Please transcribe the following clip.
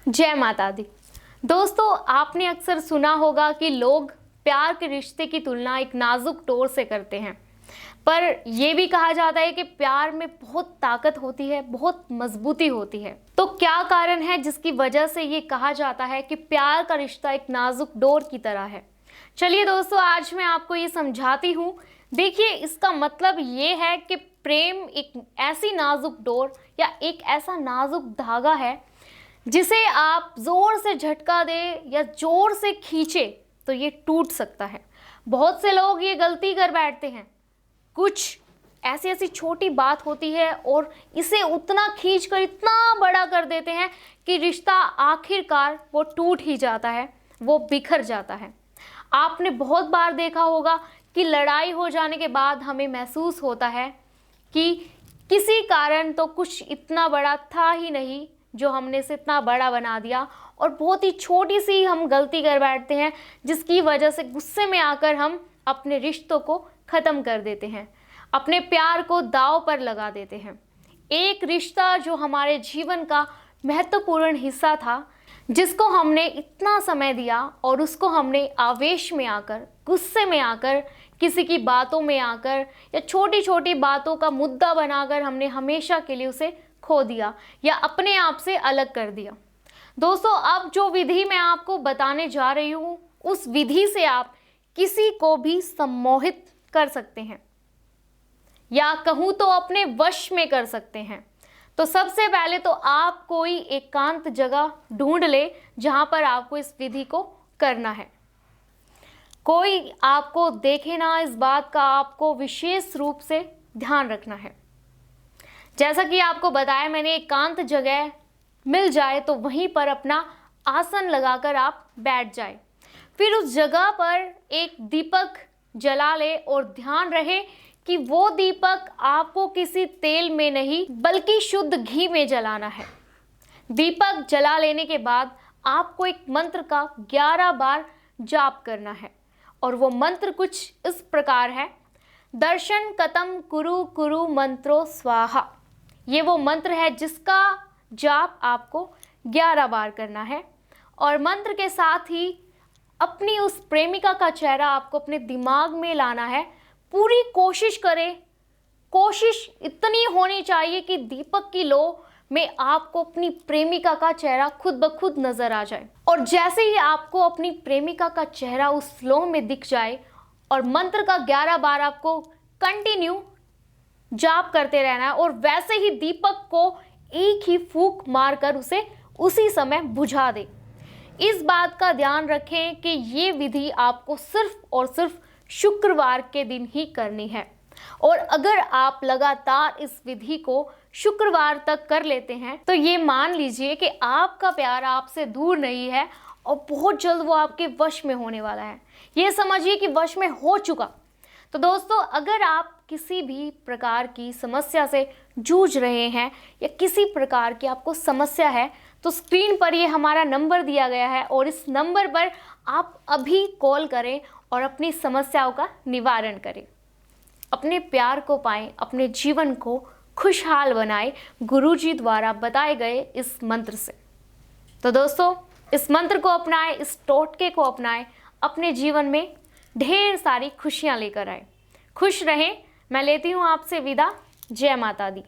जय माता दी। दोस्तों, आपने अक्सर सुना होगा कि लोग प्यार के रिश्ते की तुलना एक नाजुक डोर से करते हैं, पर यह भी कहा जाता है कि प्यार में बहुत ताकत होती है, बहुत मजबूती होती है। तो क्या कारण है जिसकी वजह से ये कहा जाता है कि प्यार का रिश्ता एक नाजुक डोर की तरह है? चलिए दोस्तों, आज मैं आपको ये समझाती हूँ। देखिए, इसका मतलब ये है कि प्रेम एक ऐसी नाजुक डोर या एक ऐसा नाजुक धागा है जिसे आप जोर से झटका दे या जोर से खींचे तो ये टूट सकता है। बहुत से लोग ये गलती कर बैठते हैं। कुछ ऐसी ऐसी छोटी बात होती है और इसे उतना खींच कर इतना बड़ा कर देते हैं कि रिश्ता आखिरकार वो टूट ही जाता है, वो बिखर जाता है। आपने बहुत बार देखा होगा कि लड़ाई हो जाने के बाद हमें महसूस होता है कि किसी कारण तो कुछ इतना बड़ा था ही नहीं जो हमने इसे इतना बड़ा बना दिया, और बहुत ही छोटी सी हम गलती कर बैठते हैं जिसकी वजह से गुस्से में आकर हम अपने रिश्तों को ख़त्म कर देते हैं, अपने प्यार को दांव पर लगा देते हैं। एक रिश्ता जो हमारे जीवन का महत्वपूर्ण हिस्सा था, जिसको हमने इतना समय दिया और उसको हमने आवेश में आकर, गुस्से में आकर, किसी की बातों में आकर या छोटी छोटी बातों का मुद्दा बनाकर हमने हमेशा के लिए उसे खो दिया या अपने आप से अलग कर दिया। दोस्तों, अब जो विधि मैं आपको बताने जा रही हूँ, उस विधि से आप किसी को भी सम्मोहित कर सकते हैं, या कहूँ तो अपने वश में कर सकते हैं। तो सबसे पहले तो आप कोई एकांत जगह ढूंढ ले जहाँ पर आपको इस विधि को करना है। कोई आपको देखे ना, इस बात का आपको विशेष रूप से ध्यान रखना है। जैसा कि आपको बताया मैंने, एकांत जगह मिल जाए तो वहीं पर अपना आसन लगाकर आप बैठ जाए। फिर उस जगह पर एक दीपक जला ले और ध्यान रहे कि वो दीपक आपको किसी तेल में नहीं बल्कि शुद्ध घी में जलाना है। दीपक जला लेने के बाद आपको एक मंत्र का 11 बार जाप करना है, और वो मंत्र कुछ इस प्रकार है: दर्शन कतम कुरु कुरु मंत्रो स्वाहा। ये वो मंत्र है जिसका जाप आपको 11 बार करना है। और मंत्र के साथ ही अपनी उस प्रेमिका का चेहरा आपको अपने दिमाग में लाना है। पूरी कोशिश करें, कोशिश इतनी होनी चाहिए कि दीपक की लो में आपको अपनी प्रेमिका का चेहरा खुद ब खुद नजर आ जाए। और जैसे ही आपको अपनी प्रेमिका का चेहरा उस लो में दिख जाए और मंत्र का 11 बार आपको कंटिन्यू जाप करते रहना है, और वैसे ही दीपक को एक ही फूंक मारकर उसे उसी समय बुझा दे। इस बात का ध्यान रखें कि ये विधि आपको सिर्फ और सिर्फ शुक्रवार के दिन ही करनी है। और अगर आप लगातार इस विधि को शुक्रवार तक कर लेते हैं तो ये मान लीजिए कि आपका प्यार आपसे दूर नहीं है और बहुत जल्द वो आपके वश में होने वाला है। ये समझिए कि वश में हो चुका। तो दोस्तों, अगर आप किसी भी प्रकार की समस्या से जूझ रहे हैं या किसी प्रकार की आपको समस्या है, तो स्क्रीन पर ये हमारा नंबर दिया गया है और इस नंबर पर आप अभी कॉल करें और अपनी समस्याओं का निवारण करें। अपने प्यार को पाएं, अपने जीवन को खुशहाल बनाएं गुरुजी द्वारा बताए गए इस मंत्र से। तो दोस्तों, इस मंत्र को अपनाएं, इस टोटके को अपनाएं, अपने जीवन में ढेर सारी खुशियां लेकर आए। खुश रहें। मैं लेती हूँ आपसे विदा। जय माता दी।